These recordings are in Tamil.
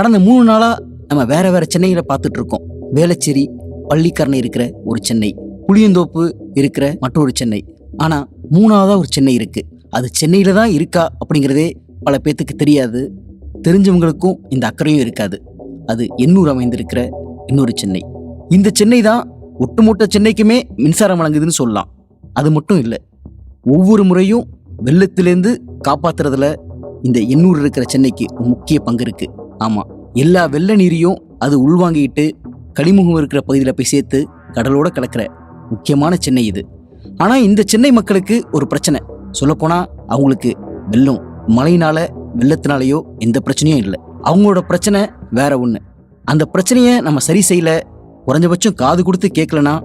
கடந்த 3 நாளாக நம்ம வேற வேற சென்னையில் பார்த்துட்டு இருக்கோம். வேளச்சேரி, பள்ளிக்கரணை இருக்கிற ஒரு சென்னை, புளியந்தோப்பு இருக்கிற மற்றொரு சென்னை. ஆனால் 3ஆவதா ஒரு சென்னை இருக்கு. அது சென்னையில தான் இருக்கா அப்படிங்கிறதே பல பேத்துக்கு தெரியாது. தெரிஞ்சவங்களுக்கும் இந்த அக்கறையும் இருக்காது. அது எண்ணூர் அமைந்திருக்கிற இன்னொரு சென்னை. இந்த சென்னை தான் ஒட்டுமொத்த சென்னைக்குமே மின்சாரம் வழங்குதுன்னு சொல்லலாம். அது மட்டும் இல்லை, ஒவ்வொரு முறையும் வெள்ளத்திலேருந்து காப்பாத்துறதுல இந்த எண்ணூர் இருக்கிற சென்னைக்கு ஒரு முக்கிய பங்கு இருக்கு. ஆமா, எல்லா வெள்ள நீரையும் அது உள்வாங்கிட்டு கழிமுகம் இருக்கிற பகுதியில் போய் சேர்த்து கடலோட கலக்கிற முக்கியமான சென்னை இது. ஆனா இந்த சென்னை மக்களுக்கு ஒரு பிரச்சனை. சொல்லப்போனா அவங்களுக்கு வெள்ளம், மழையினால வெள்ளத்தினாலேயோ எந்த பிரச்சனையும் இல்லை. அவங்களோட பிரச்சனை வேற ஒண்ணு. அந்த பிரச்சனையை நம்ம சரி செய்யல, குறைஞ்சபட்சம் காது கொடுத்து கேட்கலனா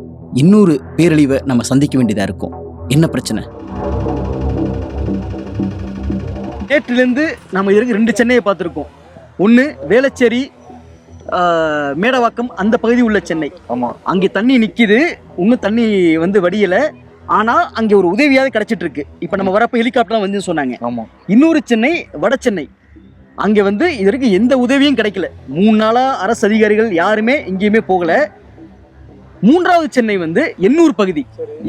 இன்னொரு பேரழிவை நம்ம சந்திக்க வேண்டியதா இருக்கும். என்ன பிரச்சனை? நேற்றிலிருந்து நம்ம இதுக்கு 2 சென்னையை பார்த்துருக்கோம். ஒன்று வேளச்சேரி, மேடவாக்கம் அந்த பகுதி உள்ள சென்னை. ஆமாம், அங்கே தண்ணி நிற்கிது, இன்னும் தண்ணி வடியலை. ஆனால் அங்கே ஒரு உதவியாவது கிடைச்சிட்டு இருக்கு. இப்போ நம்ம வரப்போ ஹெலிகாப்டர் வந்து சொன்னாங்க. ஆமாம். இன்னொரு சென்னை வட சென்னை, அங்கே இது வரைக்கும் எந்த உதவியும் கிடைக்கல. 3 நாளாக அரசு அதிகாரிகள் யாருமே எங்கேயுமே போகல. 3ஆவது சென்னை எண்ணூர் பகுதி.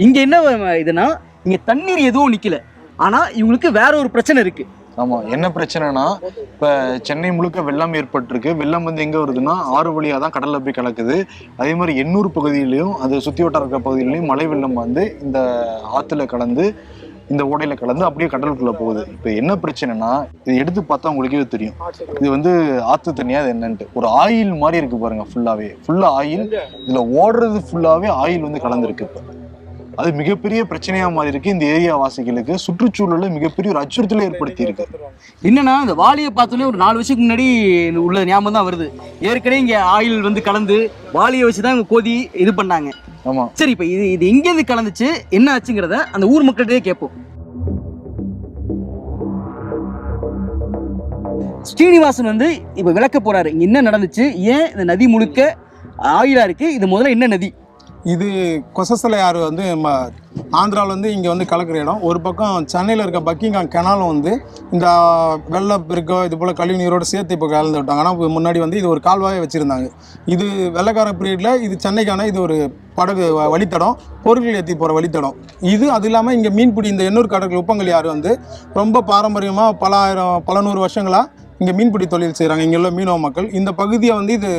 இங்கே என்ன இதுனா, இங்கே தண்ணீர் எதுவும் நிற்கல. ஆனால் இவங்களுக்கு வேற ஒரு பிரச்சனை இருக்கு. ஆமா, என்ன பிரச்சனைனா, இப்ப சென்னை முழுக்க வெள்ளம் ஏற்பட்டிருக்கு. வெள்ளம் எங்க வருதுன்னா ஆறு வழியா தான் கடல்ல போய் கலக்குது. அதே மாதிரி எண்ணூர் பகுதியிலையும் அது சுத்தி வட்டார இருக்கிற பகுதியிலையும் மழை வெள்ளம் இந்த ஆத்துல கலந்து, இந்த ஓடையில கலந்து அப்படியே கடலுக்குள்ள போகுது. இப்ப என்ன பிரச்சனைனா, இது எடுத்து பார்த்தா உங்களுக்கே தெரியும். இது ஆத்து தண்ணியா அது என்னன்ட்டு ஒரு ஆயில் மாதிரி இருக்கு பாருங்க. ஃபுல்லா ஆயில். இதுல ஓடுறது ஃபுல்லாவே ஆயில் கலந்துருக்கு. இப்ப அது மிகப்பெரிய பிரச்சனையா மாதிரி இருக்கு. இந்த ஏரியா வாசிகளுக்கு சுற்றுச்சூழல மிகப்பெரிய ஒரு அச்சுறுத்தலை ஏற்படுத்தி இருக்கு. என்னன்னா, இந்த வாளியை பார்த்தோன்னே ஒரு 4 வருஷத்துக்கு முன்னாடி உள்ள ஞாபகம் தான் வருது. ஏற்கனவே இங்க ஆயில் கலந்து வாளியை வச்சுதான் இங்க கோதி இது பண்ணாங்க. ஆமா, சரி, இப்ப இது எங்கேருந்து கலந்துச்சு, என்ன ஆச்சுங்கிறத அந்த ஊர் மக்கள்கிட்டே கேட்போம். ஸ்ரீனிவாசன் இப்ப விளக்க போறாரு, இங்க என்ன நடந்துச்சு, ஏன் இந்த நதி முழுக்க ஆயிலா இருக்கு, இது முதல்ல என்ன நதி? இது கொசஸ்தலை ஆறு ஆந்திராவில் இங்கே கலக்கிற இடம். ஒரு பக்கம் சென்னையில் இருக்க பக்கிங்காம் கெனாலும் இந்த வெள்ளப்பெருக்கோ இது போல் கழிவு நீரோடு சேர்த்து இப்போ கலந்து விட்டாங்க. ஆனால் முன்னாடி இது ஒரு கால்வாயை வச்சுருந்தாங்க. இது வெள்ளக்கார பீரியடில் இது சென்னைக்கான இது ஒரு படகு வழித்தடம், பொருட்கள் ஏற்றி போகிற வழித்தடம் இது. அது இல்லாமல் இங்கே மீன்பிடி இந்த எண்ணூர் கடற்கரை உப்பங்கல் ஆறு ரொம்ப பாரம்பரியமாக பல நூறு வருஷங்களாக இங்கே மீன்பிடி தொழில் செய்கிறாங்க இங்கே உள்ள மீனவ மக்கள். இந்த பகுதியை இது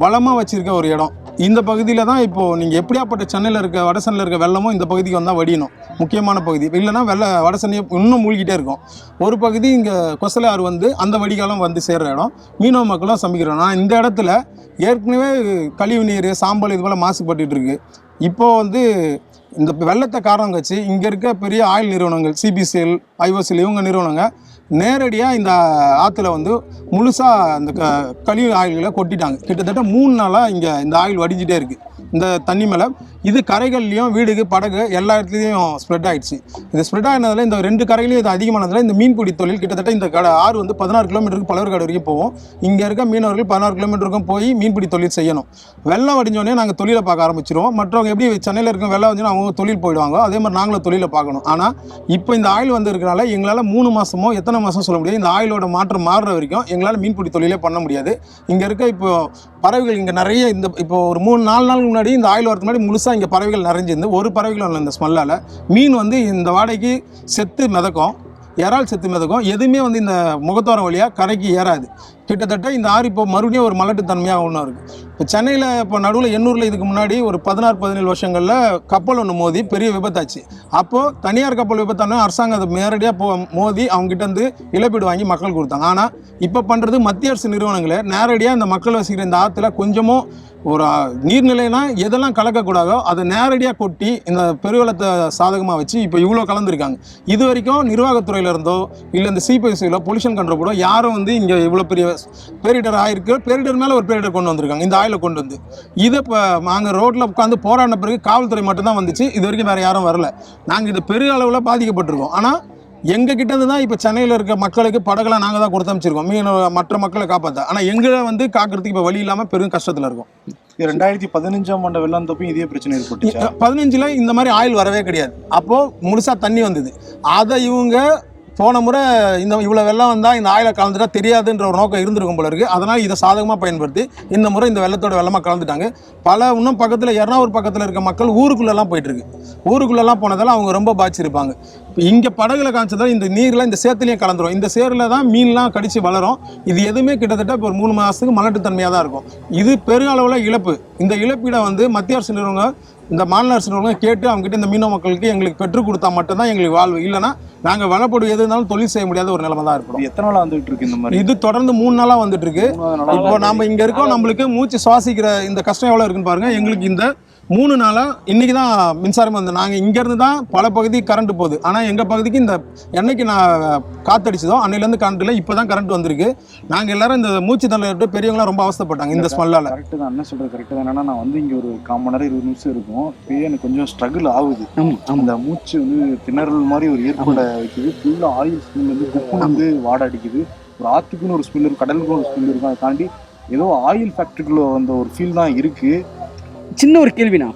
வளமாக வச்சுருக்க ஒரு இடம். இந்த பகுதியில் தான் இப்போது நீங்கள் எப்படியாப்பட்ட சென்னையில் இருக்க வட சென்னையில் இருக்க வெள்ளமும் இந்த பகுதிக்கு வந்தால் வடியணும். முக்கியமான பகுதி இல்லைன்னா வட சென்னையை இன்னும் மூழ்கிட்டே இருக்கும். ஒரு பகுதி இங்கே கொசலை ஆறு அந்த வடிகாலம் சேர்கிற இடம், மீனவ மக்களும் சமைக்கிறோம். ஆனால் இந்த இடத்துல ஏற்கனவே கழிவு நீர், சாம்பல் இது போல் மாசுபட்டு இருக்கு. இப்போது இந்த வெள்ளத்தை காரணம் வச்சு இங்கே இருக்க பெரிய ஆயில் நிறுவனங்கள், சிபிசிஎல், ஐஓசிஎல் இவங்க நிறுவனங்கள் நேரடியாக இந்த ஆற்றுல முழுசாக அந்த கழிவு ஆயில்களை கொட்டிட்டாங்க. கிட்டத்தட்ட 3 நாளாக இங்கே இந்த ஆயில் வடிஞ்சிட்டே இருக்குது இந்த தண்ணி மேலே. இது கரைகள்லையும் வீடுக்கு படகு எல்லா இடத்துலையும் ஸ்ப்ரெட் ஆகிடுச்சு. இது ஸ்ப்ரெட் ஆகினதில் இந்த 2 கரைகளையும் இது அதிகமானதில் இந்த மீன்பிடி தொழில் கிட்டத்தட்ட இந்த ஆறு 16 கிலோமீட்டருக்கு பலவர்காடு வரைக்கும் போவோம். இங்கே இருக்க மீனவர்கள் 16 கிலோமீட்டருக்கும் போய் மீன்பிடி தொழில் செய்யணும். வெள்ளம் வடிஞ்சோடனே நாங்கள் தொழிலை பார்க்க ஆரம்பிச்சிருவோம். மற்றவங்க எப்படி சென்னையில் இருக்க வெள்ளம் வந்தோன்னா அவங்க தொழில் போயிடுவாங்க, அதே மாதிரி நாங்களும் தொழிலை பார்க்கணும். ஆனால் இப்போ இந்த ஆயில் இருக்கிறனால எங்களால் 3 மாதமோ எத்தனை மாதம் சொல்ல முடியாது, இந்த ஆயிலோட மாற்றம் மாறுற வரைக்கும் எங்களால் மீன்பிடி தொழிலே பண்ண முடியாது. இங்கே இருக்க இப்போ பறவைகள் இங்கே நிறைய இப்போ ஒரு 3-4 நாளுக்கு முன்னாடி இந்த ஆயில் வரதுக்கு முன்னாடி முழுசாக இங்கே பறவைகள் நிறைஞ்சிருந்து ஒரு பறவைகள் இல்லை. இந்த ஸ்மெல்லால் மீன் இந்த வாடகைக்கு செத்து மிதக்கும், இறால் செத்து மிதக்கும். எதுவுமே இந்த முகத்தோரம் வழியாக கரைக்கு ஏறாது. கிட்டத்தட்ட இந்த ஆறு இப்போ மறுபடியும் ஒரு மலட்டுத்தன்மையாக ஒன்றும் இருக்குது. இப்போ சென்னையில் இப்போ நடுவில் எண்ணூரில் இதுக்கு முன்னாடி ஒரு 16-17 வருஷங்களில் கப்பல் ஒன்று மோதி பெரிய விபத்தாச்சு. அப்போது தனியார் கப்பல் விபத்தான அரசாங்கம் அதை நேரடியாக மோதி அவங்ககிட்ட இழப்பீடு வாங்கி மக்கள் கொடுத்தாங்க. ஆனால் இப்போ பண்ணுறது மத்திய அரசு நிறுவனங்களே நேரடியாக இந்த மக்கள் வசிக்கிற இந்த ஆற்றுல கொஞ்சமும் ஒரு நீர்நிலைனா எதெல்லாம் கலக்கக்கூடாதோ அதை நேரடியாக கொட்டி இந்த பெருவெள்ளத்தை சாதகமாக வச்சு இப்போ இவ்வளோ கலந்துருக்காங்க. இது வரைக்கும் நிர்வாகத்துறையிலேருந்தோ இல்லை இந்த சிபிஎஸ்சியில் பொல்யூஷன் கண்ட்ரோல் கூட யாரும் இங்கே இவ்வளோ பெரிய பேரிடர் ஆயிருக்கு. பேரிடர் மேலே ஒரு பேரிடர் கொண்டு வந்திருக்காங்க இந்த ஆயிலை கொண்டு வந்து. இதை இப்போ நாங்கள் ரோட்டில் உட்காந்து போராடின பிறகு காவல்துறை மட்டும்தான் வந்துச்சு. இது வரைக்கும் வேறு யாரும் வரல. நாங்கள் இது பெரிய அளவில் பாதிக்கப்பட்டிருக்கோம். ஆனால் எங்கள் கிட்டேருந்து தான் இப்போ சென்னையில் இருக்க மக்களுக்கு படகெல்லாம் நாங்கள் தான் கொடுத்து அமைச்சிருக்கோம் மற்ற மக்களை காப்பாற்ற. ஆனால் எங்களை காக்கிறதுக்கு இப்போ வழி இல்லாமல் பெரும் கஷ்டத்தில் இருக்கும். 2015ஆம் ஆண்டு வெள்ளம் தப்பி இதே பிரச்சனை ஏற்பட்டுச்சு. 15ல் இந்த மாதிரி ஆயில் வரவே கிடையாது. அப்போது முழுசாக தண்ணி வந்தது. அதை இவங்க போன முறை இவ்வளோ வெள்ளம் வந்தால் இந்த ஆயில கலந்துட்டா தெரியாதுன்ற ஒரு நோக்கம் இருந்திருக்கும் போல இருக்குது. அதனால் இதை சாதகமாக பயன்படுத்தி இந்த முறை இந்த வெள்ளத்தோட வெள்ளமாக கலந்துட்டாங்க. இன்னும் பக்கத்தில் எர்ணாவூர் பக்கத்தில் இருக்க மக்கள் ஊருக்குள்ளெல்லாம் போயிட்டுருக்கு. ஊருக்குள்ளெல்லாம் போனதால் அவங்க ரொம்ப பாதிச்சிருப்பாங்க. இங்கே படகுல காமிச்சதால் இந்த நீரில் இந்த சேத்துலேயும் கலந்துரும். இந்த சேரில் தான் மீன்லாம் கடிச்சு வளரும். இது எதுவுமே கிட்டத்தட்ட இப்போ ஒரு 3 மாதத்துக்கு மலட்டுத்தன்மையாக தான் இருக்கும். இது பெருளவில் இழப்பு. இந்த இழப்பீடை மத்திய அரசு நிறுவனங்கள் இந்த மாநில அரசு நிறுவனங்கள் கேட்டு அவங்ககிட்ட இந்த மீனவ மக்களுக்கு எங்களுக்கு பெற்றுக் கொடுத்தா மட்டும்தான் எங்களுக்கு வாழ்வு. இல்லைன்னா நாங்கள் வெள்ளப்படும் எது இருந்தாலும் தொழில் செய்ய முடியாத ஒரு நிலைமை தான் இருக்கும். எத்தனை நாளாக வந்துட்டு இருக்கு இந்த மாதிரி? இது தொடர்ந்து 3 நாளாக வந்துட்டு இருக்கு. இப்போ நம்ம இங்கே இருக்கோம், நம்மளுக்கு மூச்சு சுவாசிக்கிற இந்த கஷ்டம் எவ்வளோ இருக்குன்னு பாருங்க. எங்களுக்கு இந்த 3 நாளாக இன்றைக்கி தான் மின்சாரம் வந்து நாங்கள் இங்கேருந்து தான் பல பகுதி கரண்ட் போகுது. ஆனால் எங்கள் பகுதிக்கு இந்த என்னைக்கு நான் காற்றடிச்சதோ அன்னையிலேருந்து கரண்ட் இல்லை. இப்போ தான் கரண்ட் வந்திருக்கு. நாங்கள் எல்லாரும் இந்த மூச்சு தள்ளி பெரியவங்களாம் ரொம்ப அவஸ்தைப்பட்டாங்க இந்த ஸ்மெல்லால். கரெக்டு தான், என்ன சொல்கிறது கரெக்டு தான். என்னன்னா நான் இங்கே ஒரு 1/4 மணி நேரம் 20 நிமிஷம் இருக்கும். இப்போயே எனக்கு கொஞ்சம் ஸ்ட்ரகிள் ஆகுது. அந்த மூச்சு திணறல் மாதிரி ஒரு ஏற்பட வைக்குது. ஃபுல்லாக ஆயில் ஸ்மெல் குப்பு வாடை அடிக்குது. ஒரு ஆற்றுக்குன்னு ஒரு ஸ்மெல் இருக்கும், கடலுக்குன்னு ஒரு ஸ்மெல் இருக்கும். அதை தாண்டி ஏதோ ஆயில் ஃபேக்ட்ரிக்குள்ள வந்த ஒரு ஃபீல் தான் இருக்குது. சின்ன ஒரு கேள்வினா,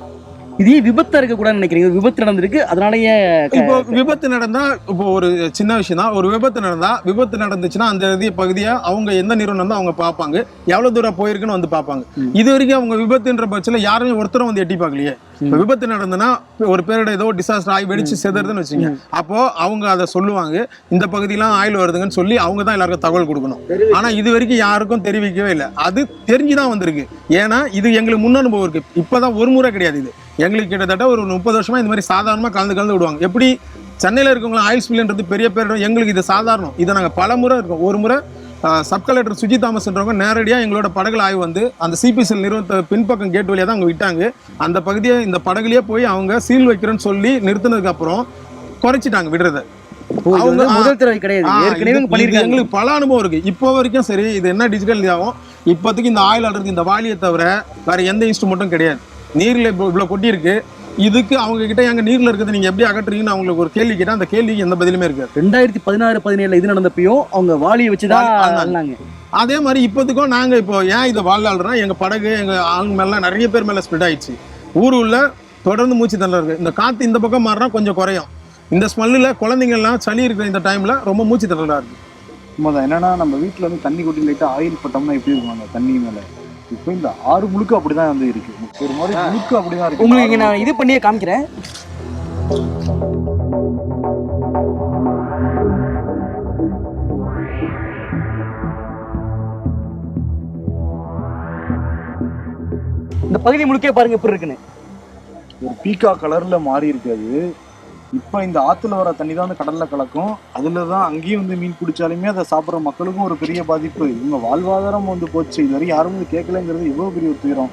இதே விபத்தா இருக்க கூட நினைக்கிறீங்க? விபத்து நடந்திருக்கு, அதனாலயே இப்போ விபத்து நடந்தா இப்போ ஒரு சின்ன விஷயம் தான். ஒரு விபத்து நடந்துச்சுன்னா அந்த பகுதியை அவங்க எந்த நிறுவனம் தான் அவங்க பார்ப்பாங்க, எவ்வளவு தூரம் போயிருக்குன்னு பார்ப்பாங்க. இது வரைக்கும் அவங்க விபத்துன்ற பட்சத்தில் யாருமே ஒருத்தரும் எட்டி பார்க்கலையே. இப்போ விபத்து நடந்ததுன்னா ஒரு பேரோட ஏதோ டிசாஸ்டர் ஆகி வெடிச்சு செதுறதுன்னு வச்சுங்க, அப்போ அவங்க அதை சொல்லுவாங்க, இந்த பகுதியெல்லாம் ஆயில் வருதுங்கன்னு சொல்லி அவங்க தான் எல்லாருக்கும் தகவல் கொடுக்கணும். ஆனால் இது வரைக்கும் யாருக்கும் தெரிவிக்கவே இல்லை. அது தெரிஞ்சுதான் வந்திருக்கு. ஏன்னா இது எங்களுக்கு முன் அனுபவம் இருக்கு. இப்போதான் ஒரு முறை கிடையாது. இது எங்களுக்கு கிட்டத்தட்ட ஒரு 30 வருஷமா இந்த மாதிரி சாதாரணமாக கலந்து விடுவாங்க. எப்படி சென்னையில் இருக்கவங்களும் ஆயில் ஸ்பில்ன்றது பெரிய பேரிடம், எங்களுக்கு இது சாதாரணம். இதை நாங்கள் பல முறை இருக்கோம். ஒரு முறை சப் கலெக்டர் சுஜி தாமஸ்ன்றவங்க நேரடியாக எங்களோட படகுல ஆய்வு அந்த சிபிசிஎல் நிறுவனத்தை பின்பக்கம் கேட் வழியாக தான் அவங்க விட்டாங்க. அந்த பகுதியை இந்த படகுலேயே போய் அவங்க சீல் வைக்கிறேன்னு சொல்லி நிறுத்தினதுக்கு அப்புறம் குறைச்சிட்டாங்க விடுறதை. அவங்க முதல் தடவை கிடையாது, எங்களுக்கு பல அனுபவம் இருக்கு. இப்போ வரைக்கும் சரி, இது என்ன டிஜிட்டல் இதாகும். இப்போதைக்கு இந்த ஆயில் ஆடுறது இந்த வாலியை தவிர வேற எந்த இன்ஸ்ட்ருமெண்ட்டும் கிடையாது. நீரில் இவ்வளோ கொட்டியிருக்கு. இதுக்கு அவங்க கிட்ட எங்க நீர்ல இருக்கிறது நீங்க எப்படி அகற்றுறீங்கன்னு அவங்களுக்கு ஒரு கேள்வி கேட்டா அந்த கேள்விக்கு எந்த பதிலுமே இருக்காது. 2016-17 இது நடந்தப்பையும் அவங்க வாளியை வச்சுதான். அதே மாதிரி இப்போதுக்கும் நாங்க இப்போ ஏன் இதை வாழ்றோம், எங்க படகு எங்க ஆளுங்க மேல நிறைய பேர் மேல ஸ்ப்ரெட் ஆயிடுச்சு. ஊருள்ள தொடர்ந்து மூச்சு தள்ள இருக்கு. இந்த காத்து இந்த பக்கம் மாறினா கொஞ்சம் குறையும். இந்த ஸ்மெல்லில் குழந்தைங்கள்லாம் சளி இருக்கிற இந்த டைம்ல ரொம்ப மூச்சு தள்ளலா இருக்கு. என்னன்னா நம்ம வீட்டுல தண்ணி கொட்டி லைட்டா ஆயில் பட்டோம்னா எப்படி இருக்கும் அந்த தண்ணி மேல. இப்போ இந்த ஆறு முழுக்க அப்படிதான் இருக்கு. ஒரு மாதிரி முழுக்க அப்படிதான் இருக்கு. உங்களுக்கு நான் இது பண்ணியே காமிக்கிறேன். இந்த பகுதி முழுக்க பாருங்க எப்படி இருக்குன்னு. ஒரு பீக்கா கலர்ல மாறி இருக்காது. இப்போ இந்த ஆற்றுல வர தண்ணி தான் கடல்ல கலக்கும். அதுல தான் அங்கேயும் மீன் பிடிச்சாலுமே அதை சாப்பிட்ற மக்களுக்கும் ஒரு பெரிய பாதிப்பு. இவங்க வாழ்வாதாரம் போச்சு. இது வரைக்கும் யாரும் கேட்கலங்கிறது எவ்வளவு பெரிய ஒரு துயரம்.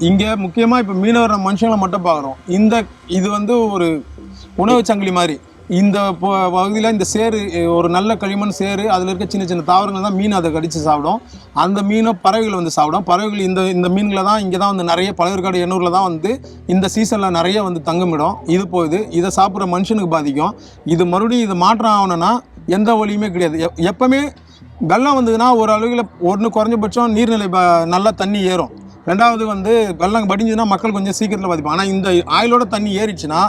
இங்க முக்கியமா இப்ப மீனவர் மனுஷங்களை மட்டும் பாக்குறோம். இது ஒரு உணவு சங்கிலி மாதிரி. இந்த பகுதியில் இந்த சேரு ஒரு நல்ல களிமண் சேரு, அதில் இருக்க சின்ன சின்ன தாவரங்கள் தான் மீன் அதை கடித்து சாப்பிடும். அந்த மீனை பறவைகள் சாப்பிடும். பறவைகள் இந்த மீன்களை தான் இங்கே தான் நிறைய பழவேற்காடு எண்ணூரில் தான் இந்த சீசனில் நிறைய தங்குமிடும். இது போகுது, இதை சாப்பிட்ற மனுஷனுக்கு பாதிக்கும். இது மறுபடியும் இது மாற்றம் ஆகணும்னா எந்த வழியுமே கிடையாது. எப்பவுமே வெள்ளம் வந்ததுன்னா ஒரு அளவில் ஒன்று குறைஞ்சபட்சம் நீர்நிலை நல்லா தண்ணி ஏறும். ரெண்டாவது வெள்ளம் படிஞ்சுன்னா மக்கள் கொஞ்சம் சீக்கிரத்தில் பாதிப்போம். ஆனால் இந்த ஆயிலோட தண்ணி ஏறிச்சுன்னா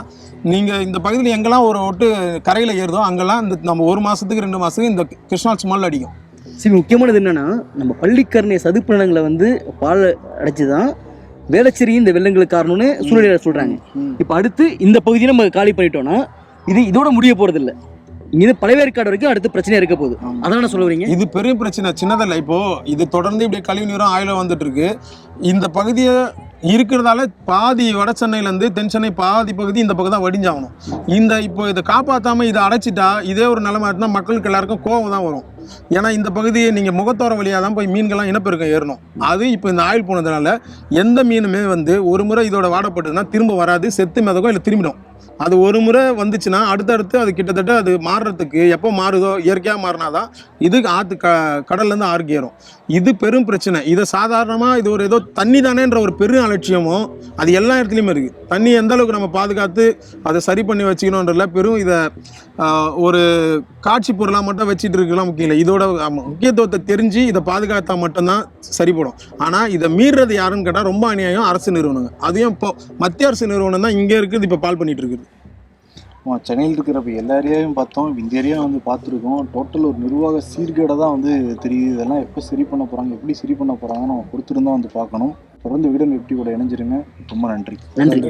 நீங்கள் இந்த பகுதியில் எங்கெல்லாம் ஒரு ஒட்டு கரையில் ஏறுதோ அங்கெல்லாம் நம்ம 1 மாதத்துக்கு 2 மாதத்துக்கு இந்த கிருஷ்ணா ஸ்மெல் அடிக்கும். சரி, முக்கியமானது என்னன்னா, நம்ம பள்ளிக்கரணை சதுப்பு நிலங்களை பால் அடைச்சி தான் வேளச்சேரி இந்த வெள்ளங்களுக்கு காரணம்னு சூழ்நிலை சொல்கிறாங்க. இப்போ அடுத்து இந்த பகுதியை நம்ம காலி பண்ணிட்டோம்னா இதோட முடிய போகிறதில்லை. இங்கே பழவேற்காடு வரைக்கும் அடுத்து பிரச்சனையா இருக்க போகுது. அதான் சொல்ல வரீங்க? இது பெரிய பிரச்சனை, சின்னதில்லை. இப்போ இது தொடர்ந்து இப்படியே கழிவு நீரும் ஆயிலும் வந்துட்டு இருக்கு. இந்த பகுதியை இருக்கிறதால பாதி வட சென்னையிலேருந்து தென் சென்னை பாதி பகுதி இந்த பக்கம் தான் வடிஞ்சாகணும். இப்போ இதை காப்பாற்றாம இதை அடைச்சிட்டா இதே ஒரு நிலைமை இருந்தால் மக்களுக்கு எல்லாருக்கும் கோவம் தான் வரும். ஏன்னா இந்த பகுதியை நீங்கள் முகத்தோர வழியாக தான் போய் மீன்கள்லாம் இனப்பெருக்கம் ஏறணும். அது இப்போ இந்த ஆயில் போனதுனால எந்த மீனுமே ஒரு முறை இதோட வாடப்பட்டதுன்னா திரும்ப வராது, செத்து மிதக்கும் இல்லை திரும்பிடும். அது ஒரு முறை வந்துச்சுன்னா அடுத்தடுத்து அது கிட்டத்தட்ட அது மாறுறதுக்கு எப்போ மாறுதோ இயற்கையாக மாறினாதான் இது கடல்லேருந்து ஆறுக்கு ஏறும். இது பெரும் பிரச்சனை. இதை சாதாரணமாக இது ஏதோ தண்ணி தானேன்ற ஒரு பெரும் அலட்சியமும் அது எல்லா இடத்துலையுமே இருக்குது. தண்ணி எந்த அளவுக்கு நம்ம பாதுகாத்து அதை சரி பண்ணி வச்சுக்கணுன்றதுல பெரும் இதை ஒரு காட்சி பொருளாக மட்டும் வச்சுட்டு இருக்கலாம் முக்கியம் இல்லை. இதோட முக்கியத்துவத்தை தெரிஞ்சு இதை பாதுகாத்தா மட்டும்தான் சரிப்படும். ஆனால் இதை மீறுறது யாருன்னு கேட்டால் ரொம்ப அநியாயம் அரசு நிறுவனங்கள். அதையும் இப்போ மத்திய அரசு நிறுவனம் தான் இங்கே இருக்குது, இப்போ பால் பண்ணிட்டு இருக்குது. சென்னையில் இருக்கிற எல்லா ஏரியாவையும் பார்த்தோம், இந்த ஏரியா வந்து பார்த்துருக்கோம். டோட்டல் ஒரு நிர்வாக சீர்கேடை தான் வந்து தெரியுது. இதெல்லாம் எப்போ சரி பண்ண போகிறாங்க, எப்படி சரி பண்ண போகிறாங்கன்னு நம்ம பொறுத்திருந்தா வந்து பார்க்கணும். தொடர்ந்து வீடியோ எப்படி கூட இணைஞ்சிருங்க. ரொம்ப நன்றி. நன்றி.